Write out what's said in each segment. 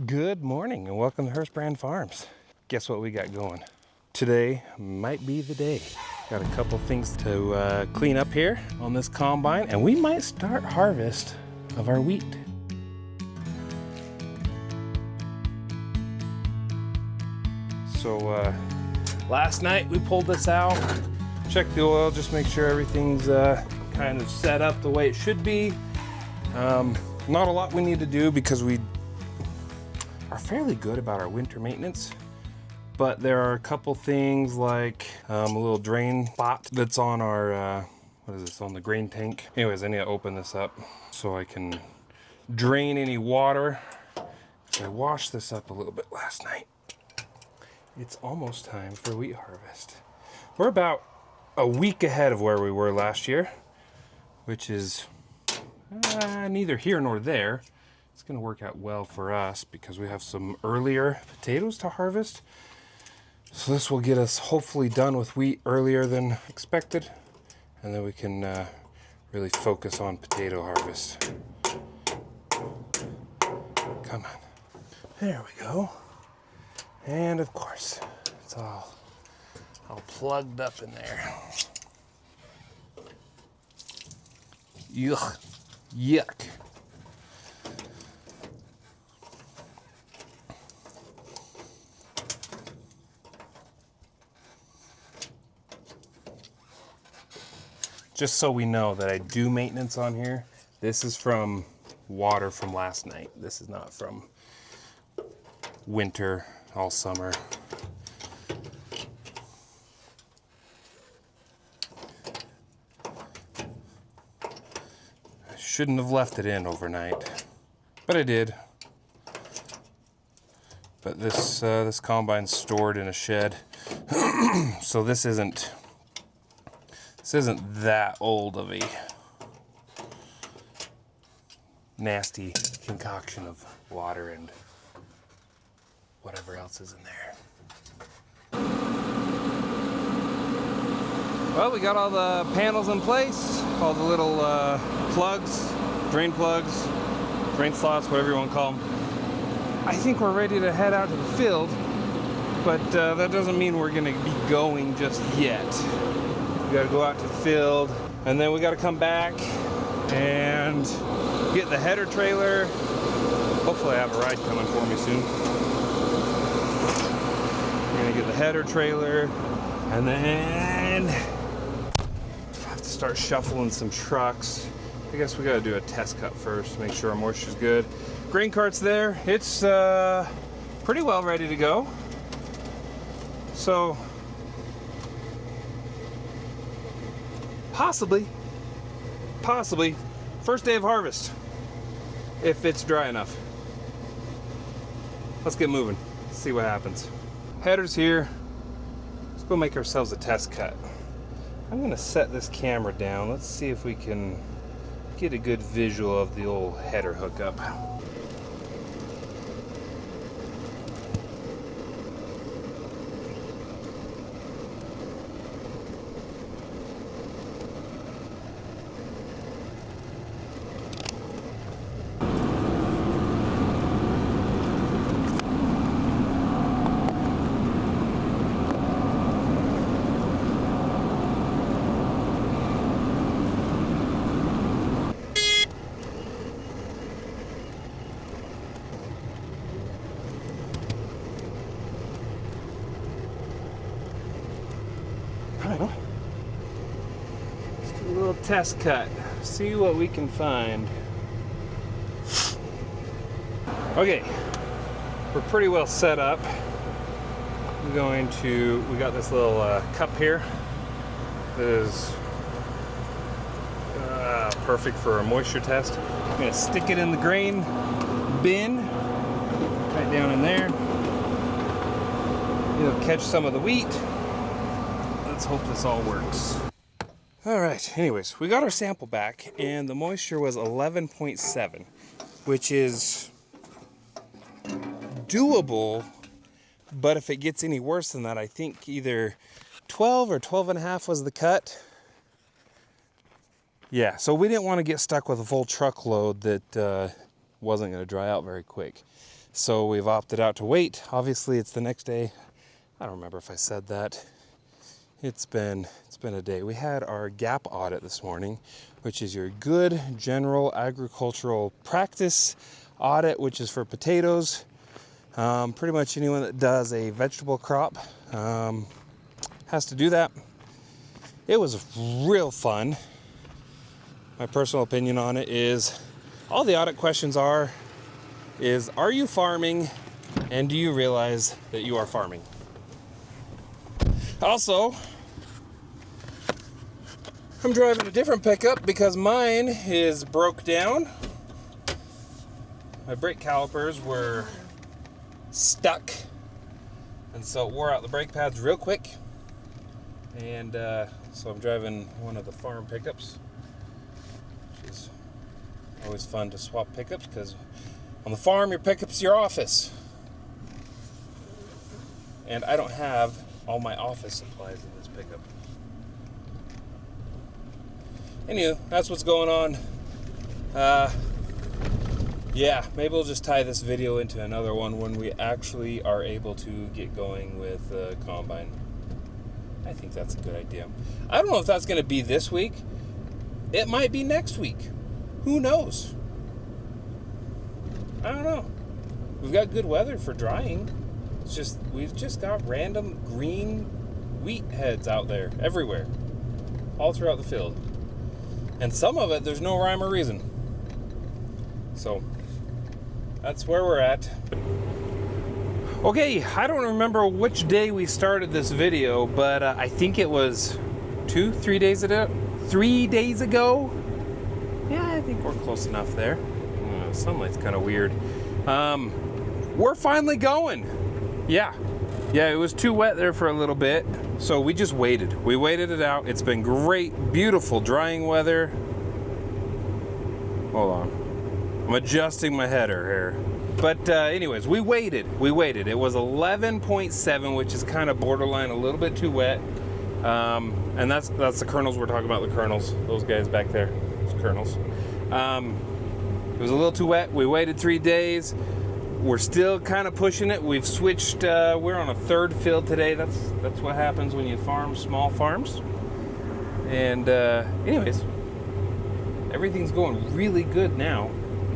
Good morning and welcome to Hurst Brand Farms. Guess what we got going? Today might be the day. Got a couple things to clean up here on this combine, and we might start harvest of our wheat. So last night we pulled this out, checked the oil, just make sure everything's kind of set up the way it should be. Not a lot we need to do because we are fairly good about our winter maintenance, but there are a couple things like a little drain spot that's on our, what is this, on the grain tank. Anyways, I need to open this up so I can drain any water. I washed this up a little bit last night. It's almost time for wheat harvest. We're about a week ahead of where we were last year, which is neither here nor there. It's going to work out well for us because we have some earlier potatoes to harvest. So this will get us hopefully done with wheat earlier than expected, and then we can really focus on potato harvest. Come on. There we go. And of course, it's all plugged up in there. Yuck. Yuck. Just so we know that I do maintenance on here, this is from water from last night. This is not from winter, all summer. I shouldn't have left it in overnight, but I did. But this combine's stored in a shed, so this isn't that old of a nasty concoction of water and whatever else is in there. Well, we got all the panels in place, all the little plugs, drain slots, whatever you want to call them. I think we're ready to head out to the field, but that doesn't mean we're going to be going just yet. We got to go out to the field, and then we got to come back and get the header trailer. Hopefully I have a ride coming for me soon. We're going to get the header trailer, and then I have to start shuffling some trucks. I guess we got to do a test cut first, make sure our moisture's good. Grain cart's there. It's pretty well ready to go. So possibly, first day of harvest, if it's dry enough. Let's get moving, see what happens. Header's here. Let's go make ourselves a test cut. I'm gonna set this camera down. Let's see if we can get a good visual of the old header hookup. Let's do a little test cut, see what we can find. Okay, we're pretty well set up. We got this little cup here that is perfect for a moisture test. I'm gonna stick it in the grain bin, right down in there. It'll catch some of the wheat. Let's hope this all works. All right, anyways, we got our sample back and the moisture was 11.7, which is doable, but if it gets any worse than that, I think either 12 or 12 and a half was the cut. Yeah, so we didn't want to get stuck with a full truckload that wasn't going to dry out very quick. So we've opted out to wait. Obviously, it's the next day. I don't remember if I said that. It's been a day. We had our GAP audit this morning, which is your good general agricultural practice audit, which is for potatoes. Pretty much anyone that does a vegetable crop has to do that. It was real fun. My personal opinion on it is all the audit questions are you farming, and do you realize that you are farming? Also, I'm driving a different pickup because mine is broke down. My brake calipers were stuck, and so it wore out the brake pads real quick. And so I'm driving one of the farm pickups, which is always fun to swap pickups because on the farm your pickup's your office. And I don't have all my office supplies in this pickup. Anywho, that's what's going on. Yeah, maybe we'll just tie this video into another one when we actually are able to get going with the combine. I think that's a good idea. I don't know if that's going to be this week. It might be next week. Who knows? I don't know. We've got good weather for drying. It's just, we've just got random green wheat heads out there everywhere, all throughout the field. And some of it, there's no rhyme or reason. So that's where we're at. Okay, I don't remember which day we started this video, but I think it was 3 days ago. 3 days ago? Yeah, I think we're close enough there. Sunlight's kind of weird. We're finally going. Yeah, it was too wet there for a little bit, so we just waited. We waited it out. It's been great, beautiful drying weather. Hold on. I'm adjusting my header here. But anyways, we waited. It was 11.7, which is kind of borderline, a little bit too wet. And that's the kernels we're talking about, the kernels. Those guys back there, those kernels. It was a little too wet. We waited 3 days. We're still kind of pushing it. We've switched, we're on a third field today. That's what happens when you farm small farms. And anyways, everything's going really good now,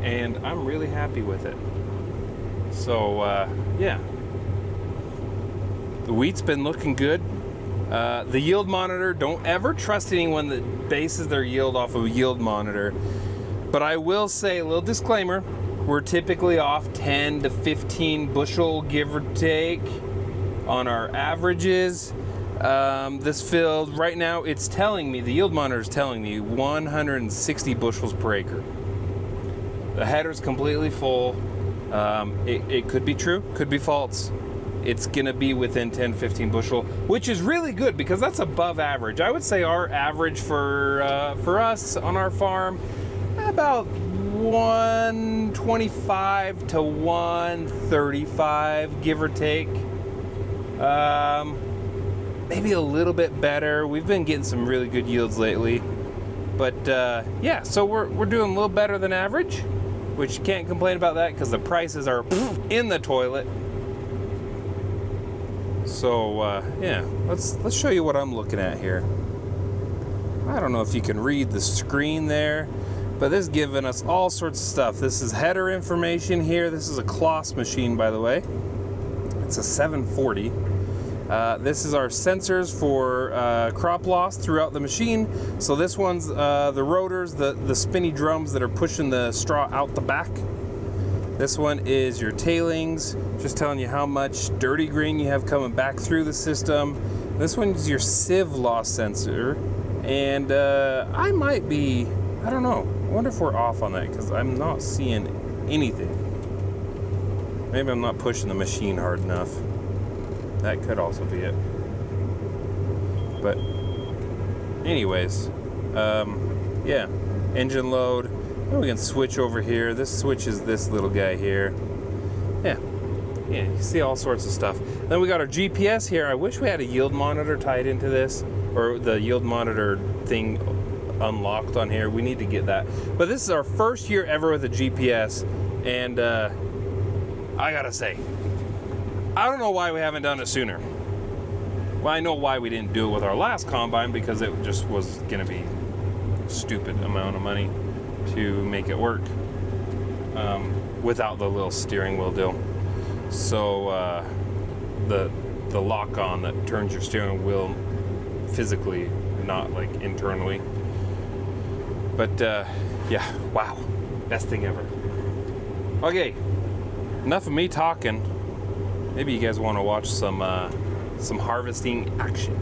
and I'm really happy with it. So yeah, the wheat's been looking good. The yield monitor, don't ever trust anyone that bases their yield off of a yield monitor. But I will say, a little disclaimer, we're typically off 10 to 15 bushel, give or take, on our averages. This field, right now, it's telling me, the yield monitor is telling me 160 bushels per acre. The header's completely full. It could be true, could be false. It's gonna be within 10, 15 bushel, which is really good because that's above average. I would say our average for us on our farm, about 125 to 135, give or take. Maybe a little bit better. We've been getting some really good yields lately. But yeah, so we're doing a little better than average, which you can't complain about that because the prices are in the toilet. So yeah, let's show you what I'm looking at here. I don't know if you can read the screen there, but this is giving us all sorts of stuff. This is header information here. This is a Kloss machine, by the way. It's a 740. This is our sensors for crop loss throughout the machine. So this one's the rotors, the spinny drums that are pushing the straw out the back. This one is your tailings, just telling you how much dirty grain you have coming back through the system. This one's your sieve loss sensor. And I might be, I don't know, I wonder if we're off on that because I'm not seeing anything. Maybe I'm not pushing the machine hard enough. That could also be it. But anyways, yeah, engine load. Oh, we can switch over here. This switch is this little guy here. Yeah, you see all sorts of stuff. Then we got our GPS here. I wish we had a yield monitor tied into this, or the yield monitor thing unlocked on here. We need to get that. But this is our first year ever with a GPS, and I gotta say, I don't know why we haven't done it sooner. Well, I know why we didn't do it with our last combine, because it just was gonna be a stupid amount of money to make it work without the little steering wheel deal. So the lock-on that turns your steering wheel physically, not like internally. But yeah, wow, best thing ever. Okay, enough of me talking. Maybe you guys want to watch some harvesting action.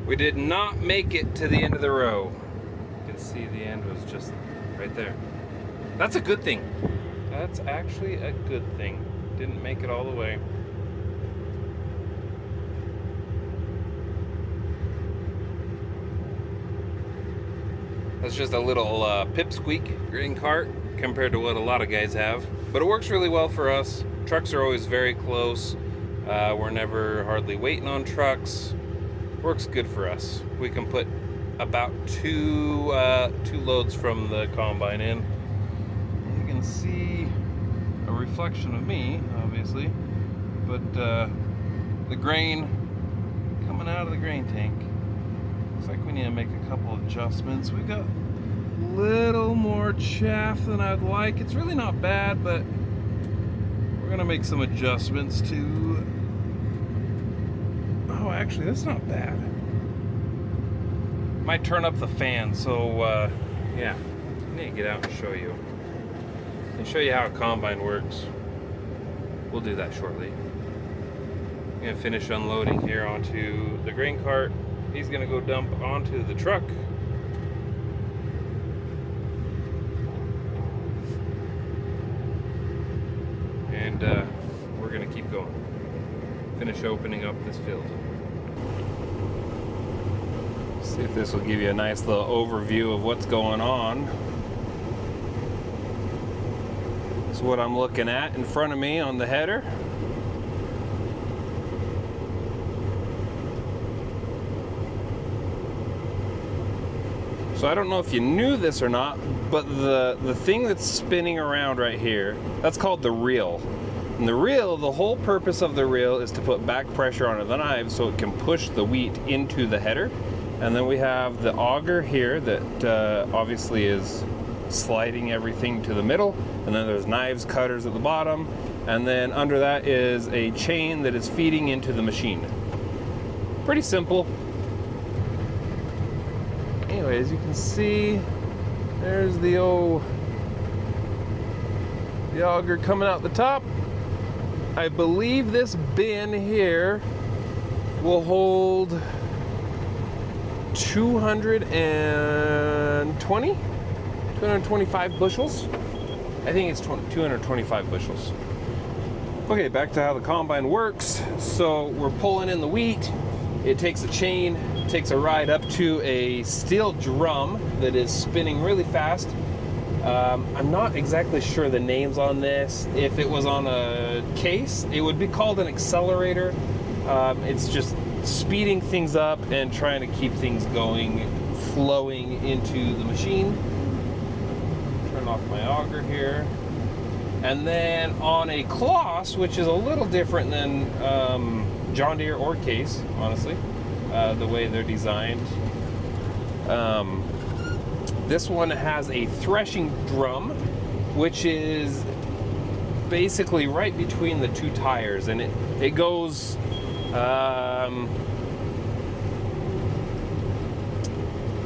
We did not make it to the end of the row. You can see the end was just right there. That's a good thing. That's actually a good thing. Didn't make it all the way. That's just a little pipsqueak grain cart compared to what a lot of guys have. But it works really well for us. Trucks are always very close. We're never hardly waiting on trucks. Works good for us. We can put about two loads from the combine in. You can see a reflection of me, obviously, but the grain coming out of the grain tank. Looks like we need to make a couple of adjustments. We got a little more chaff than I'd like. It's really not bad, but we're gonna make some adjustments to. Oh, actually, that's not bad. Might turn up the fan, so yeah, I need to get out and show you. And show you how a combine works. We'll do that shortly. I'm gonna finish unloading here onto the grain cart. He's gonna go dump onto the truck. And we're gonna keep going. Finish opening up this field. See if this will give you a nice little overview of what's going on. This is what I'm looking at in front of me on the header. So I don't know if you knew this or not, but the thing that's spinning around right here, that's called the reel. And the reel, the whole purpose of the reel is to put back pressure onto the knife so it can push the wheat into the header. And then we have the auger here that obviously is sliding everything to the middle. And then there's knives, cutters at the bottom. And then under that is a chain that is feeding into the machine. Pretty simple. Anyway, as you can see, there's the auger coming out the top. I believe this bin here will hold 225 bushels. I think it's 225 bushels. Okay, back to how the combine works. So we're pulling in the wheat. It takes a chain, takes a ride up to a steel drum that is spinning really fast. I'm not exactly sure the names on this. If it was on a case, it would be called an accelerator. It's just speeding things up and trying to keep things going, flowing into the machine. Turn off my auger here. And then on a closs, which is a little different than John Deere or Case, honestly, the way they're designed. This one has a threshing drum, which is basically right between the two tires, and it goes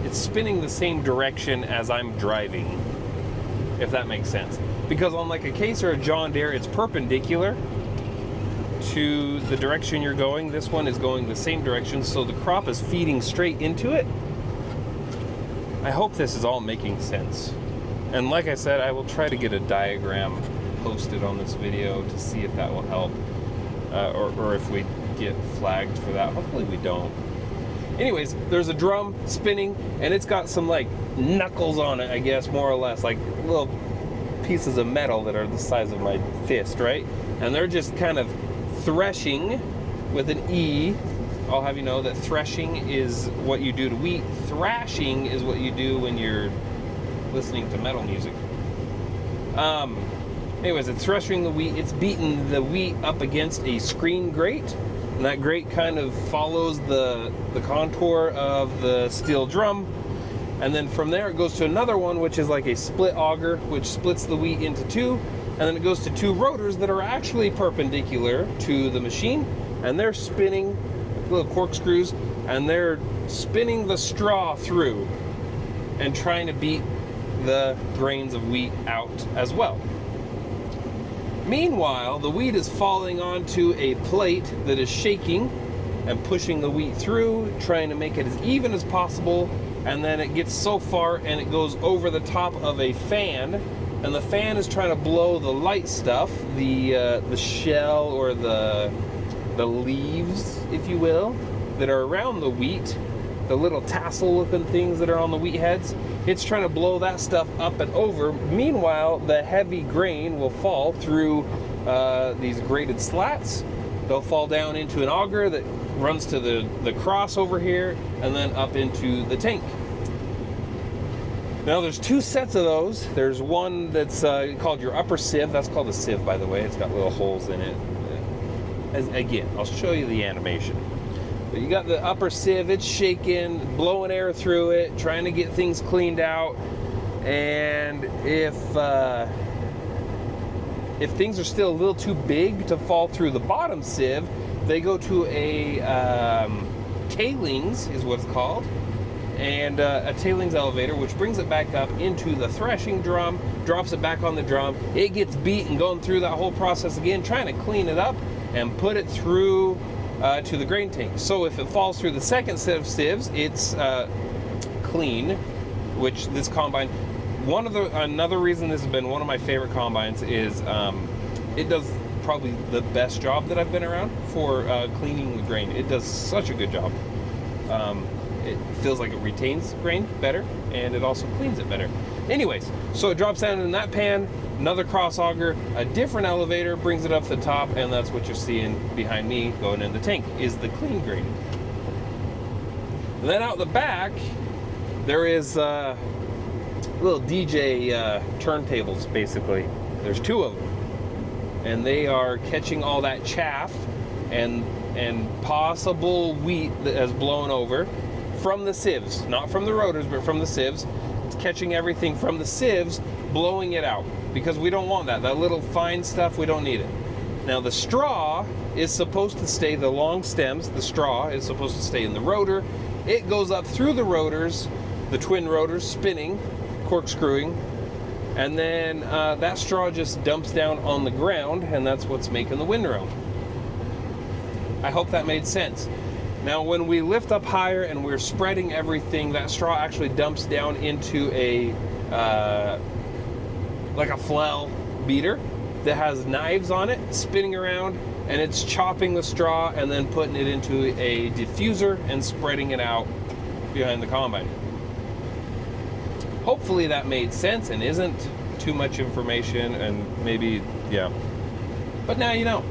it's spinning the same direction as I'm driving, if that makes sense. Because on like a Case or a John Deere, it's perpendicular to the direction you're going. This one is going the same direction, so the crop is feeding straight into it. I hope this is all making sense. And like I said, I will try to get a diagram posted on this video to see if that will help, or if we get flagged for that. Hopefully we don't. Anyways, there's a drum spinning, and it's got some like knuckles on it, I guess, more or less, like little pieces of metal that are the size of my fist, right? And they're just kind of threshing with an E. I'll have you know that threshing is what you do to wheat. Thrashing is what you do when you're listening to metal music. Anyways, it's threshing the wheat. It's beating the wheat up against a screen grate, and that grate kind of follows the contour of the steel drum. And then from there it goes to another one, which is like a split auger, which splits the wheat into two. And then it goes to two rotors that are actually perpendicular to the machine, and they're spinning little corkscrews, and they're spinning the straw through and trying to beat the grains of wheat out as well. Meanwhile, the wheat is falling onto a plate that is shaking and pushing the wheat through, trying to make it as even as possible, and then it gets so far and it goes over the top of a fan, and the fan is trying to blow the light stuff, the shell or the leaves, if you will, that are around the wheat, the little tassel looking things that are on the wheat heads. It's trying to blow that stuff up and over. Meanwhile, the heavy grain will fall through these grated slats. They'll fall down into an auger that runs to the cross over here, and then up into the tank. Now there's two sets of those. There's one that's called your upper sieve. That's called a sieve, by the way. It's got little holes in it. Again, I'll show you the animation. But you got the upper sieve, it's shaking, blowing air through it, trying to get things cleaned out. And if things are still a little too big to fall through the bottom sieve, they go to a tailings, is what it's called, and a tailings elevator, which brings it back up into the threshing drum, drops it back on the drum. It gets beat and going through that whole process again, trying to clean it up and put it through to the grain tank. So if it falls through the second set of sieves, it's clean, which this combine, another reason this has been one of my favorite combines is it does probably the best job that I've been around for cleaning the grain. It does such a good job. It feels like it retains grain better, and it also cleans it better. Anyways, so it drops down in that pan, another cross auger, a different elevator brings it up to the top, and that's what you're seeing behind me going in the tank, is the clean grain. Then out the back, there is little DJ turntables, basically. There's two of them, and they are catching all that chaff and possible wheat that has blown over from the sieves, not from the rotors, but from the sieves. It's catching everything from the sieves, blowing it out, because we don't want that little fine stuff. We don't need it. Now the straw is supposed to stay, the long stems, the straw is supposed to stay in the rotor. It goes up through the rotors, the twin rotors, spinning, corkscrewing, and then that straw just dumps down on the ground, and that's what's making the windrow. I hope that made sense. Now when we lift up higher and we're spreading everything, that straw actually dumps down into a like a flail beater that has knives on it, spinning around, and it's chopping the straw and then putting it into a diffuser and spreading it out behind the combine. Hopefully that made sense and isn't too much information, and maybe, yeah. But now you know.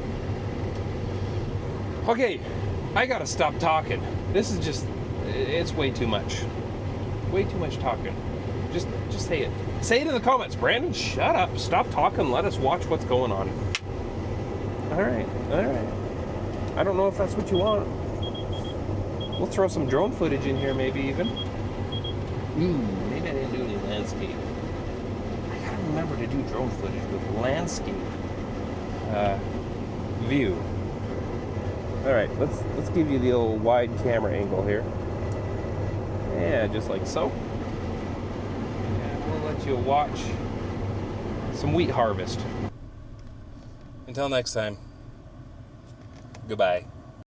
Okay, I gotta stop talking. This is just, it's way too much. Way too much talking. Just say it. Say it in the comments. Brandon, shut up. Stop talking. Let us watch what's going on. All right. I don't know if that's what you want. We'll throw some drone footage in here, maybe even. Maybe I didn't do any landscape. I gotta remember to do drone footage with landscape view. All right, let's give you the old wide camera angle here. Yeah, just like so. And we'll let you watch some wheat harvest. Until next time, goodbye.